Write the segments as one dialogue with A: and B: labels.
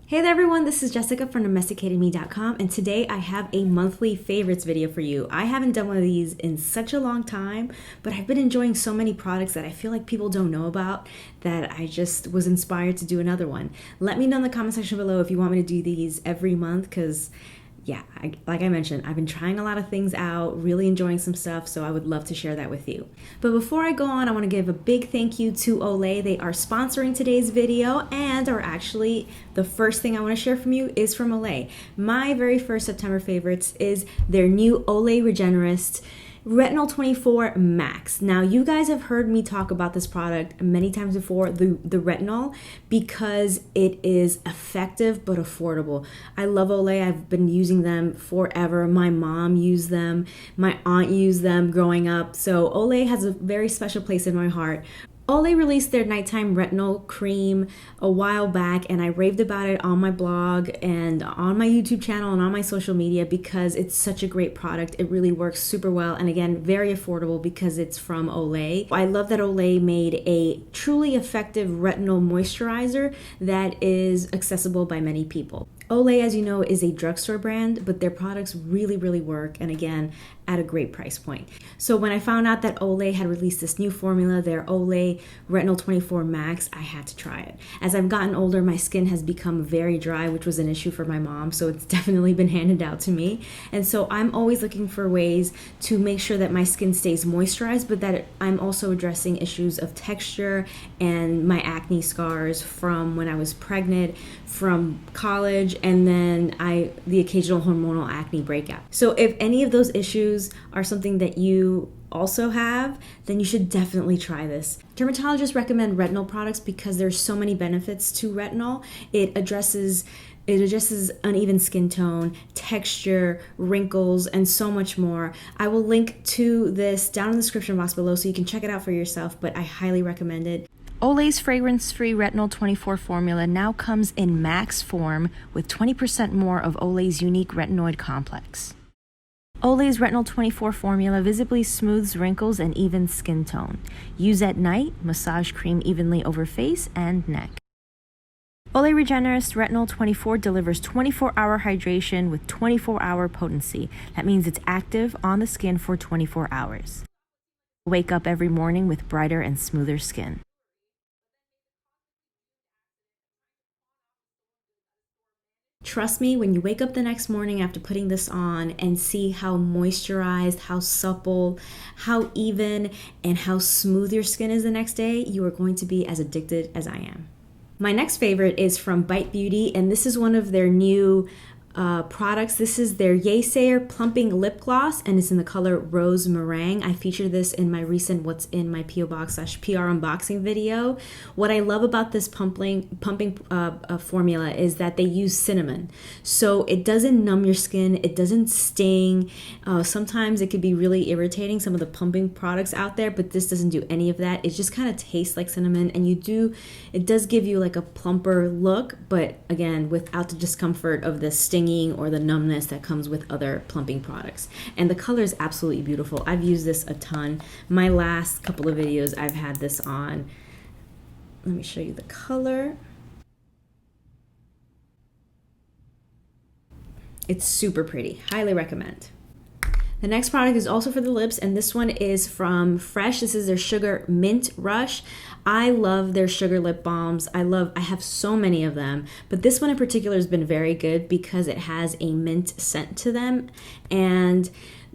A: Hey there everyone, this is Jessica from domesticatedme.com, and today I have a monthly favorites video for you. I haven't done one of these in such a long time, but I've been enjoying so many products that I feel like people don't know about that I just was inspired to do another one. Let me know in the comment section below if you want me to do these every month, because yeah, like I mentioned, I've been trying a lot of things out, really enjoying some stuff, so I would love to share that with you. But before I go on, I want to give a big thank you to Olay. They are sponsoring today's video and are actually the first thing I want to share from you is from Olay. My very first September favorites is their new Olay Regenerist Retinol24 Max. Now, you guys have heard me talk about this product many times before, the retinol, because it is effective but affordable. I love Olay. I've been using them forever. My mom used them. My aunt used them growing up. So Olay has a very special place in my heart. Olay released their nighttime retinol cream a while back, and I raved about it on my blog and on my YouTube channel and on my social media because it's such a great product. It really works super well, and again, very affordable because it's from Olay. I love that Olay made a truly effective retinol moisturizer that is accessible by many people. Olay, as you know, is a drugstore brand, but their products really, really work, and again, at a great price point. So when I found out that Olay had released this new formula, their Olay Retinol24 Max, I had to try it. As I've gotten older, my skin has become very dry, which was an issue for my mom, so it's definitely been handed out to me. And so I'm always looking for ways to make sure that my skin stays moisturized, but that I'm also addressing issues of texture and my acne scars from when I was pregnant, from college, and then the occasional hormonal acne breakout. So if any of those issues are something that you also have, then you should definitely try this. Dermatologists recommend retinol products because there's so many benefits to retinol. It addresses uneven skin tone, texture, wrinkles, and so much more. I will link to this down in the description box below so you can check it out for yourself, but I highly recommend it. Olay's fragrance-free Retinol24 formula now comes in max form with 20% more of Olay's unique retinoid complex. Olay's Retinol24 formula visibly smooths wrinkles and evens skin tone. Use at night, massage cream evenly over face and neck. Olay Regenerist Retinol24 delivers 24-hour hydration with 24-hour potency. That means it's active on the skin for 24 hours. Wake up every morning with brighter and smoother skin. Trust me, when you wake up the next morning after putting this on and see how moisturized, how supple, how even, and how smooth your skin is the next day, you are going to be as addicted as I am. My next favorite is from Bite Beauty, and this is one of their new products. This is their Yay Sayer Plumping Lip Gloss, and it's in the color Rose Meringue. I featured this in my recent What's in My P.O. Box / PR unboxing video. What I love about this pumping formula is that they use cinnamon. So it doesn't numb your skin, it doesn't sting. Sometimes it could be really irritating, some of the pumping products out there, but this doesn't do any of that. It just kind of tastes like cinnamon, and it does give you like a plumper look, but again, without the discomfort of the sting or the numbness that comes with other plumping products. And the color is absolutely beautiful. I've used this a ton. My last couple of videos I've had this on. Let me show you the color. It's super pretty. Highly recommend. The next product is also for the lips, and this one is from Fresh. This is their Sugar Mint Rush. I love their sugar lip balms. I have so many of them, but this one in particular has been very good because it has a mint scent to them. And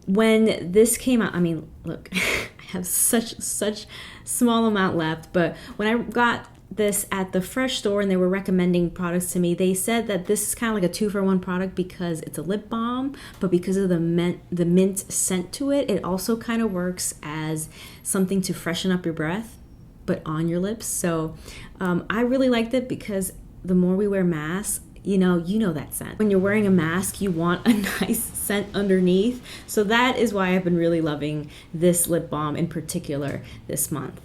A: when this came out, I mean, look, I have such small amount left, but when I got this at the Fresh store and they were recommending products to me, they said that this is kind of like a 2-for-1 product because it's a lip balm, but because of the mint scent to it, it also kind of works as something to freshen up your breath, but on your lips. So I really liked it because the more we wear masks, you know that scent. When you're wearing a mask, you want a nice scent underneath. So that is why I've been really loving this lip balm in particular this month.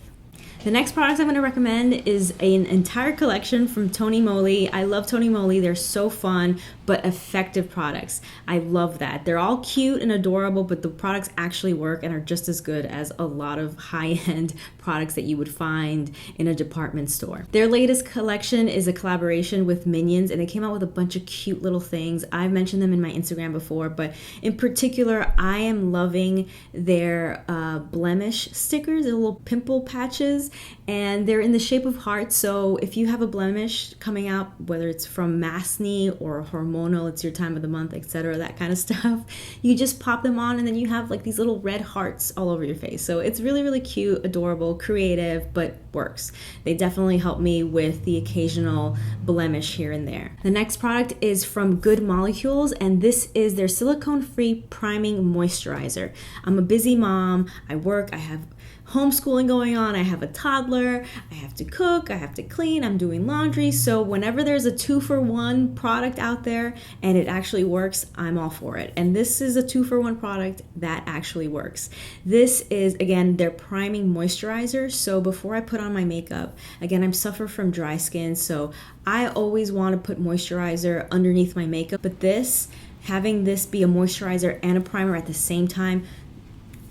A: The next product I'm going to recommend is an entire collection from Tony Moly. I love Tony Moly. They're so fun but effective products. I love that. They're all cute and adorable, but the products actually work and are just as good as a lot of high-end products that you would find in a department store. Their latest collection is a collaboration with Minions, and they came out with a bunch of cute little things. I've mentioned them in my Instagram before, but in particular, I am loving their blemish stickers, the little pimple patches, and they're in the shape of hearts. So if you have a blemish coming out, whether it's from acne or hormonal, it's your time of the month, etc., that kind of stuff, you just pop them on and then you have like these little red hearts all over your face. So it's really, really cute, adorable, creative, but works. They definitely help me with the occasional blemish here and there. The next product is from Good Molecules, and this is their silicone-free priming moisturizer. I'm a busy mom. I work. I have homeschooling going on, I have a toddler, I have to cook, I have to clean, I'm doing laundry. So whenever there's a 2-for-1 product out there and it actually works, I'm all for it. And this is a 2-for-1 product that actually works. This is, again, their priming moisturizer. So before I put on my makeup, again, I suffer from dry skin, so I always want to put moisturizer underneath my makeup. But this, having this be a moisturizer and a primer at the same time,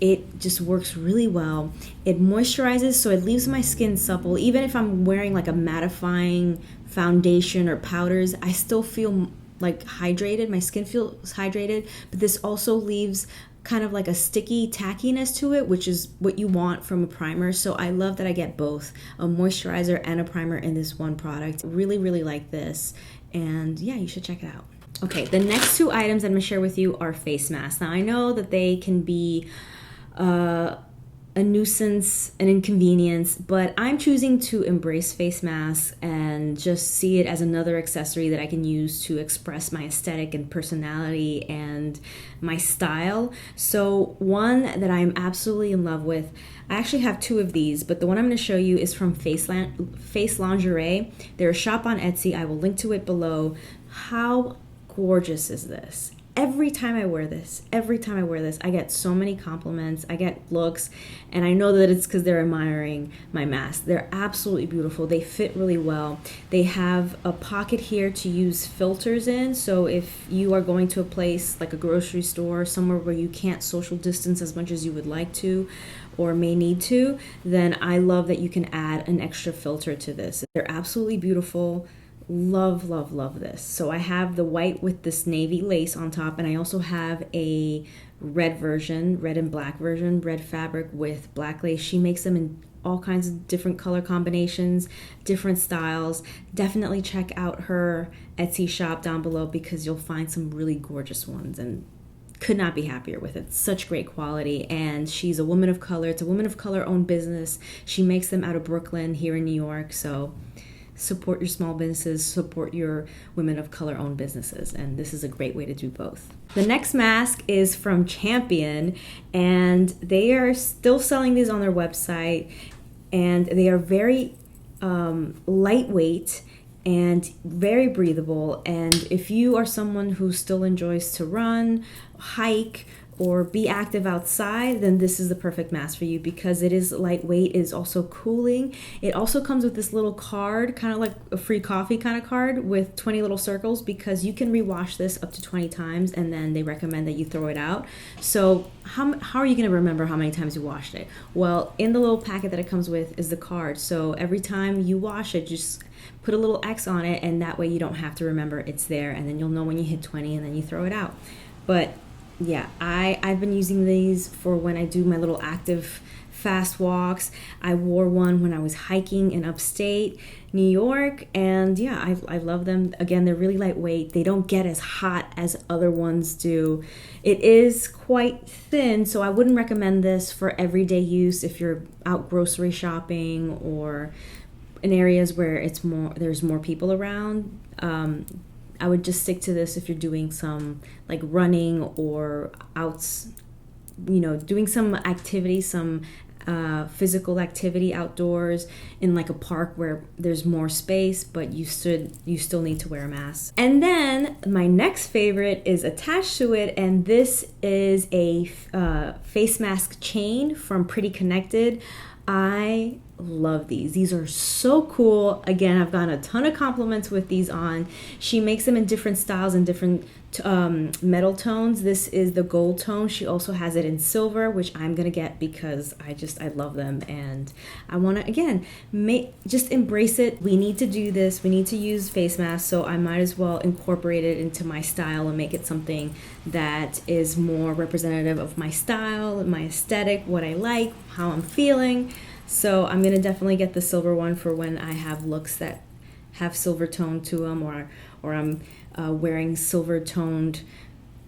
A: it just works really well. It moisturizes, so it leaves my skin supple. Even if I'm wearing like a mattifying foundation or powders, I still feel like hydrated. My skin feels hydrated, but this also leaves kind of like a sticky tackiness to it, which is what you want from a primer. So I love that I get both a moisturizer and a primer in this one product. Really, really like this. And yeah, you should check it out. Okay, the next 2 items I'm gonna share with you are face masks. Now I know that they can be a nuisance, an inconvenience, but I'm choosing to embrace face masks and just see it as another accessory that I can use to express my aesthetic and personality and my style. So one that I'm absolutely in love with, I actually have 2 of these, but the one I'm going to show you is from Face Lingerie. They're a shop on Etsy. I will link to it below. How gorgeous is this? Every time I wear this, I get so many compliments, I get looks, and I know that it's because they're admiring my mask. They're absolutely beautiful. They fit really well. They have a pocket here to use filters in, so if you are going to a place like a grocery store, somewhere where you can't social distance as much as you would like to or may need to, then I love that you can add an extra filter to this. They're absolutely beautiful. Love, love, love this. So I have the white with this navy lace on top, and I also have a red version, red and black version, red fabric with black lace. She makes them in all kinds of different color combinations, different styles. Definitely check out her Etsy shop down below because you'll find some really gorgeous ones, and could not be happier with it. Such great quality, and she's a woman of color. It's a woman of color owned business. She makes them out of Brooklyn here in New York, so support your small businesses, support your women of color owned businesses, and this is a great way to do both. The next mask is from Champion, and they are still selling these on their website, and they are very lightweight and very breathable. And if you are someone who still enjoys to run, hike, or be active outside, then this is the perfect mask for you because it is lightweight, it is also cooling. It also comes with this little card, kind of like a free coffee kind of card with 20 little circles, because you can rewash this up to 20 times and then they recommend that you throw it out. So how are you going to remember how many times you washed it? Well, in the little packet that it comes with is the card. So every time you wash it, just put a little X on it, and that way you don't have to remember it's there, and then you'll know when you hit 20 and then you throw it out. But yeah, I've been using these for when I do my little active fast walks. I wore one when I was hiking in upstate New York, and yeah, I love them. Again, they're really lightweight. They don't get as hot as other ones do. It is quite thin, so I wouldn't recommend this for everyday use if you're out grocery shopping or in areas where there's more people around. I would just stick to this if you're doing some like running or doing some activity, some physical activity outdoors in like a park where there's more space, but you still need to wear a mask. And then my next favorite is attached to it, and this is a face mask chain from Pretty Connected. I love these. These are so cool. Again, I've gotten a ton of compliments with these on. She makes them in different styles and different metal tones. This is the gold tone. She also has it in silver, which I'm gonna get because I love them, and I want to again just embrace it. We need to do this. We need to use face masks, so I might as well incorporate it into my style and make it something that is more representative of my style, my aesthetic, what I like, how I'm feeling. So I'm gonna definitely get the silver one for when I have looks that have silver tone to them, or I'm wearing silver toned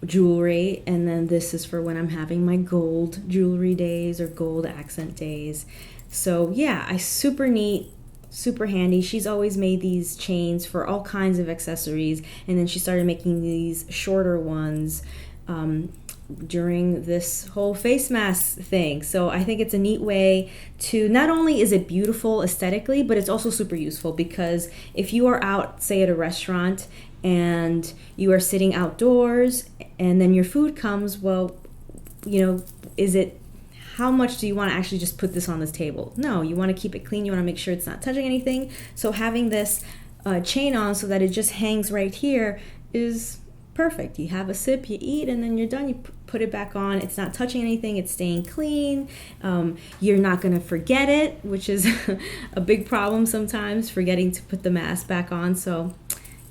A: jewelry. And then this is for when I'm having my gold jewelry days or gold accent days. So yeah, super neat, super handy. She's always made these chains for all kinds of accessories, and then she started making these shorter ones during this whole face mask thing. So I think it's a neat way to, not only is it beautiful aesthetically, but it's also super useful, because if you are out, say at a restaurant, and you are sitting outdoors and then your food comes, well, how much do you want to actually just put this on this table? No, you want to keep it clean. You want to make sure it's not touching anything. So having this chain on so that it just hangs right here is perfect. You have a sip, you eat, and then you're done. You put it back on. It's not touching anything. It's staying clean. You're not going to forget it, which is a big problem sometimes, forgetting to put the mask back on. So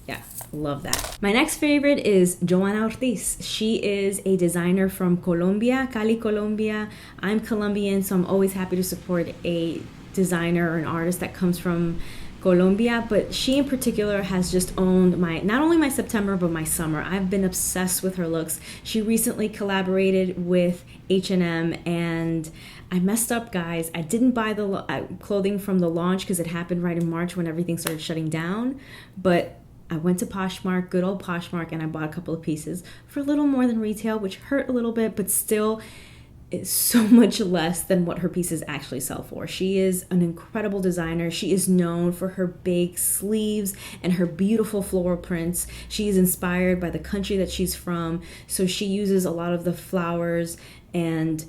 A: yeah, love that. My next favorite is Johanna Ortiz. She is a designer from Colombia, Cali, Colombia. I'm Colombian, so I'm always happy to support a designer or an artist that comes from Colombia, but she in particular has just owned not only my September, but my summer. I've been obsessed with her looks. She recently collaborated with H&M, and I messed up, guys. I didn't buy the clothing from the launch because it happened right in March when everything started shutting down, but I went to Poshmark, good old Poshmark, and I bought a couple of pieces for a little more than retail, which hurt a little bit, but still is so much less than what her pieces actually sell for. She is an incredible designer. She is known for her big sleeves and her beautiful floral prints. She is inspired by the country that she's from, so she uses a lot of the flowers and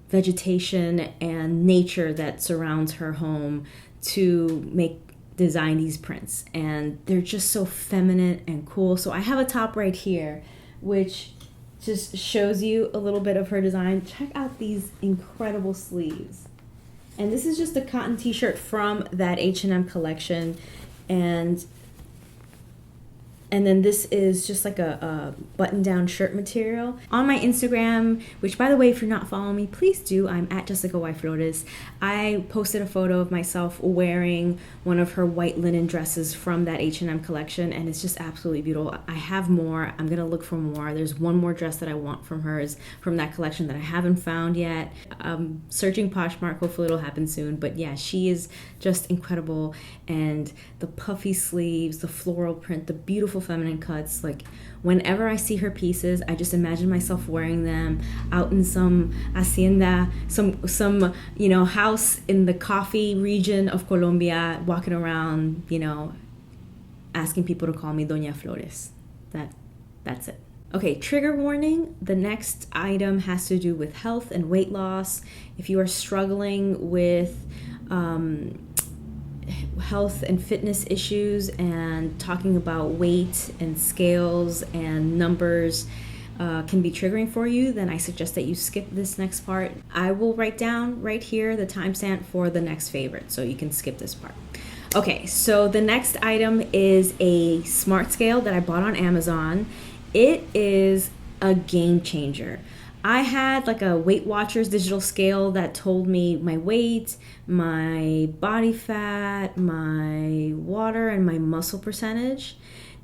A: vegetation and nature that surrounds her home to design these prints, and they're just so feminine and cool. So I have a top right here which just shows you a little bit of her design. Check out these incredible sleeves. And this is just a cotton t-shirt from that H&M collection, and then this is just like a button-down shirt material. On my Instagram, which by the way, if you're not following me, please do. I'm at Jessica Y. Flores. I posted a photo of myself wearing one of her white linen dresses from that H&M collection, and it's just absolutely beautiful. I have more. I'm gonna look for more. There's one more dress that I want from hers from that collection that I haven't found yet. Searching Poshmark, hopefully it'll happen soon. But yeah, she is just incredible. And the puffy sleeves, the floral print, the beautiful feminine cuts. Like, whenever I see her pieces, I just imagine myself wearing them out in some hacienda, some house in the coffee region of Colombia, walking around, asking people to call me Doña Flores. That's it. Okay, trigger warning. The next item has to do with health and weight loss. If you are struggling with health and fitness issues and talking about weight and scales and numbers can be triggering for you, then I suggest that you skip this next part. I will write down right here the timestamp for the next favorite, so you can skip this part. Okay, so the next item is a smart scale that I bought on Amazon. It is a game changer. I had like a Weight Watchers digital scale that told me my weight, my body fat, my water, and my muscle percentage,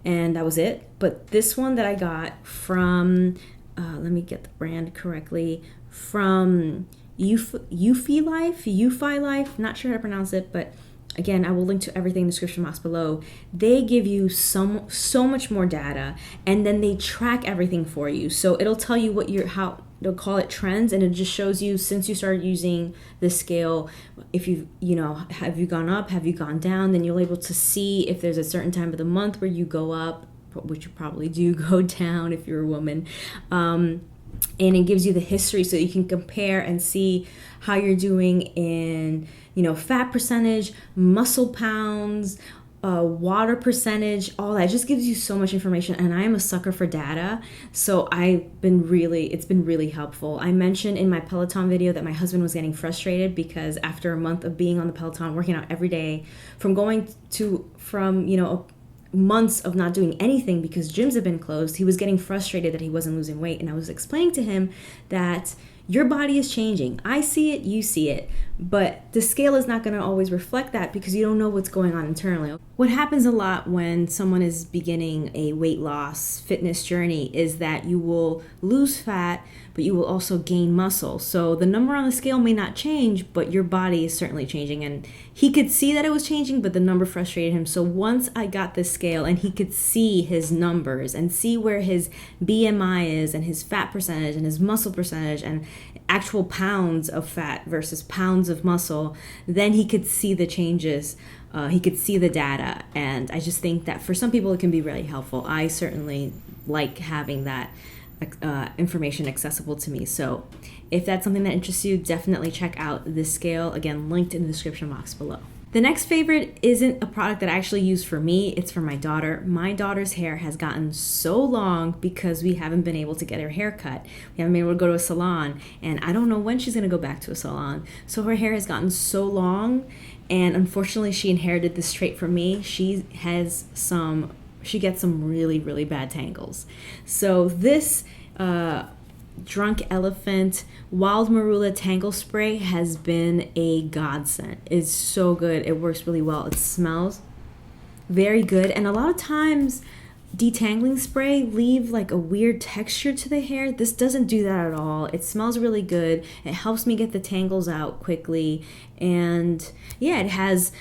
A: and that was it. But this one that I got from, let me get the brand correctly, from Eufy Life, not sure how to pronounce it, but again, I will link to everything in the description box below. They give you so much more data, and then they track everything for you. So it'll tell you they'll call it trends, and it just shows you since you started using the scale, if have you gone up, have you gone down, then you'll be able to see if there's a certain time of the month where you go up, which you probably do go down if you're a woman. And it gives you the history so you can compare and see how you're doing in, fat percentage, muscle pounds, water percentage, all that. It just gives you so much information, and I am a sucker for data, so it's been really helpful. I mentioned in my Peloton video that my husband was getting frustrated because after a month of being on the Peloton, working out every day, from months of not doing anything because gyms have been closed, he was getting frustrated that he wasn't losing weight. And I was explaining to him that your body is changing. I see it, you see it, but the scale is not going to always reflect that because you don't know what's going on internally. What happens a lot when someone is beginning a weight loss fitness journey is that you will lose fat, but you will also gain muscle. So the number on the scale may not change, but your body is certainly changing. And he could see that it was changing, but the number frustrated him. So once I got this scale and he could see his numbers and see where his BMI is and his fat percentage and his muscle percentage and actual pounds of fat versus pounds of muscle, then he could see the changes. He could see the data. And I just think that for some people it can be really helpful. I certainly like having that information accessible to me. So if that's something that interests you, definitely check out this scale. Again, linked in the description box below. The next favorite isn't a product that I actually use for me, it's for my daughter. My daughter's hair has gotten so long because we haven't been able to get her hair cut. We haven't been able to go to a salon, and I don't know when she's gonna go back to a salon. So her hair has gotten so long, and unfortunately she inherited this trait from me. She gets some really, really bad tangles. So this Drunk Elephant Wild Marula Tangle Spray has been a godsend. It's so good. It works really well. It smells very good. And a lot of times detangling spray leave like a weird texture to the hair. This doesn't do that at all. It smells really good. It helps me get the tangles out quickly. And yeah, it has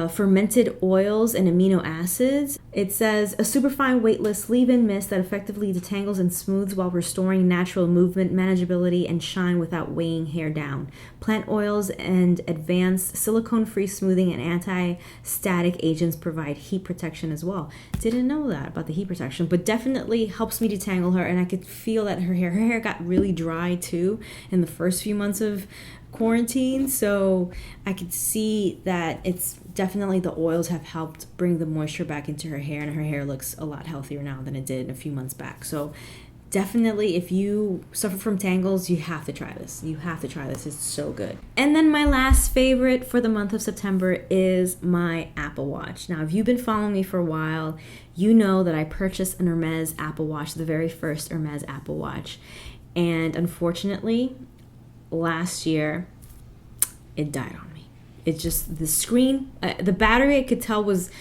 A: fermented oils and amino acids. It says a superfine weightless leave-in mist that effectively detangles and smooths while restoring natural movement, manageability, and shine without weighing hair down. Plant oils and advanced silicone-free smoothing and anti-static agents provide heat protection as well. Didn't know that about the heat protection, but definitely helps me detangle her, and I could feel that her hair got really dry too in the first few months of quarantine, so I could see that it's definitely the oils have helped bring the moisture back into her hair, and her hair looks a lot healthier now than it did a few months back. So definitely, if you suffer from tangles, you have to try this. It's so good. And then my last favorite for the month of September is my Apple Watch. Now, if you've been following me for a while, you know that I purchased an Hermes Apple Watch, the very first Hermes Apple Watch, and unfortunately last year it died on me. It just, the screen, the battery I could tell was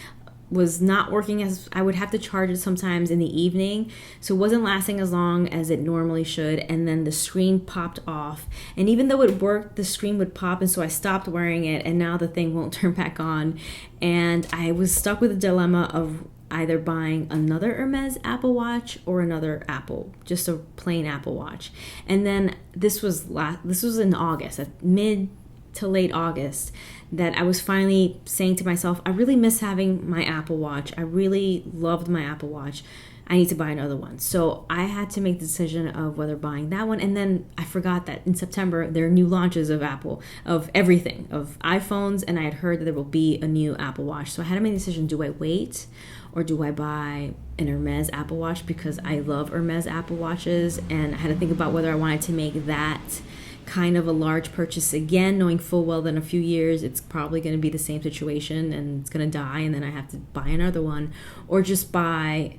A: not working, as I would have to charge it sometimes in the evening, so it wasn't lasting as long as it normally should. And then the screen popped off, and even though it worked, the screen would pop, and so I stopped wearing it, and now the thing won't turn back on. And I was stuck with a dilemma of either buying another Hermes Apple Watch or another Apple, just a plain Apple Watch. And then this was in August, at mid to late August, that I was finally saying to myself, I really miss having my Apple Watch. I really loved my Apple Watch. I need to buy another one. So I had to make the decision of whether buying that one. And then I forgot that in September, there are new launches of Apple, of everything, of iPhones. And I had heard that there will be a new Apple Watch. So I had to make the decision, do I wait or do I buy an Hermes Apple Watch? Because I love Hermes Apple Watches. And I had to think about whether I wanted to make that kind of a large purchase again, knowing full well that in a few years it's probably going to be the same situation and it's going to die, and then I have to buy another one, or just buy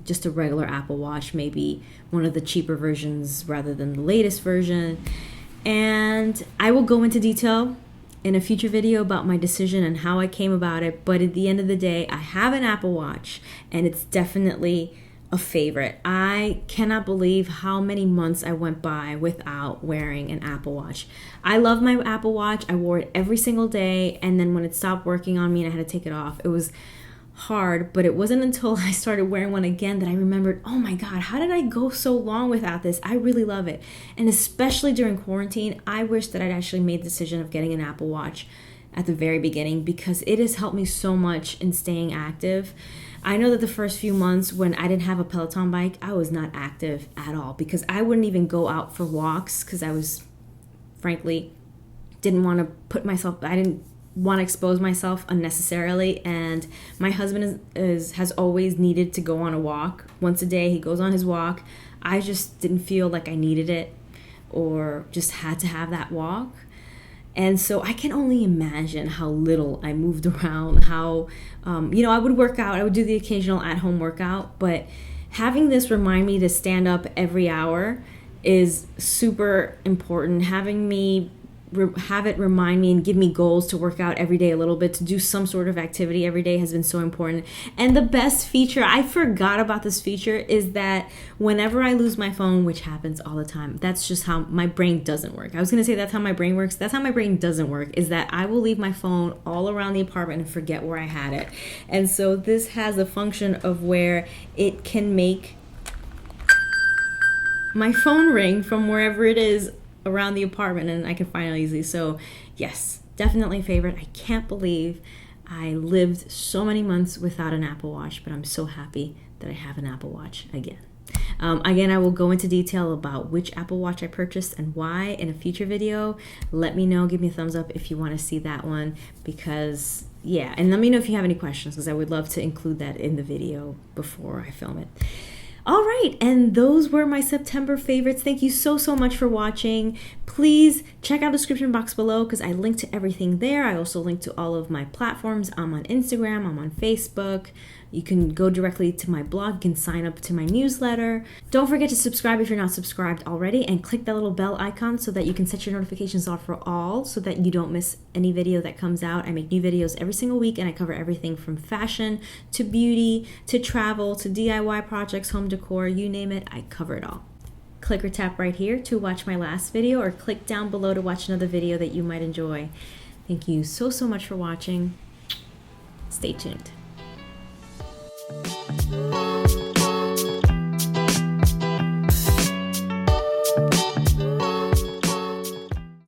A: just a regular Apple Watch, maybe one of the cheaper versions rather than the latest version. And I will go into detail in a future video about my decision and how I came about it, but at the end of the day, I have an Apple Watch, and it's definitely a favorite. I cannot believe how many months I went by without wearing an Apple Watch. I love my Apple Watch. I wore it every single day, and then when it stopped working on me and I had to take it off, it was hard, but it wasn't until I started wearing one again that I remembered, oh my God, how did I go so long without this? I really love it. And especially during quarantine, I wish that I'd actually made the decision of getting an Apple Watch at the very beginning, because it has helped me so much in staying active. I know that the first few months when I didn't have a Peloton bike, I was not active at all, because I wouldn't even go out for walks because I was frankly didn't want to I didn't want to expose myself unnecessarily. And my husband has always needed to go on a walk once a day. He goes on his walk. I just didn't feel like I needed it or just had to have that walk. And so I can only imagine how little I moved around, how, I would work out. I would do the occasional at-home workout, but having this remind me to stand up every hour is super important. Having me have it remind me and give me goals to work out every day a little bit, to do some sort of activity every day has been so important. And the best feature, I forgot about this feature, is that whenever I lose my phone, which happens all the time, that's just how my brain doesn't work. I was going to say that's how my brain works. That's how my brain doesn't work, is that I will leave my phone all around the apartment and forget where I had it. And so this has a function of where it can make my phone ring from wherever it is around the apartment, and I can find it easily. So yes, definitely a favorite. I can't believe I lived so many months without an Apple Watch, but I'm so happy that I have an Apple Watch again. Again, I will go into detail about which Apple Watch I purchased and why in a future video. Let me know, give me a thumbs up if you want to see that one, because yeah, and let me know if you have any questions, because I would love to include that in the video before I film it. All right, and those were my September favorites. Thank you so much for watching. Please check out the description box below because I link to everything there. I also link to all of my platforms. I'm on Instagram, I'm on Facebook. You can go directly to my blog. You can sign up to my newsletter. Don't forget to subscribe if you're not subscribed already, and click that little bell icon so that you can set your notifications off for all, so that you don't miss any video that comes out. I make new videos every single week, and I cover everything from fashion to beauty to travel to DIY projects, home decor, you name it, I cover it all. Click or tap right here to watch my last video, or click down below to watch another video that you might enjoy. Thank you so much for watching. Stay tuned.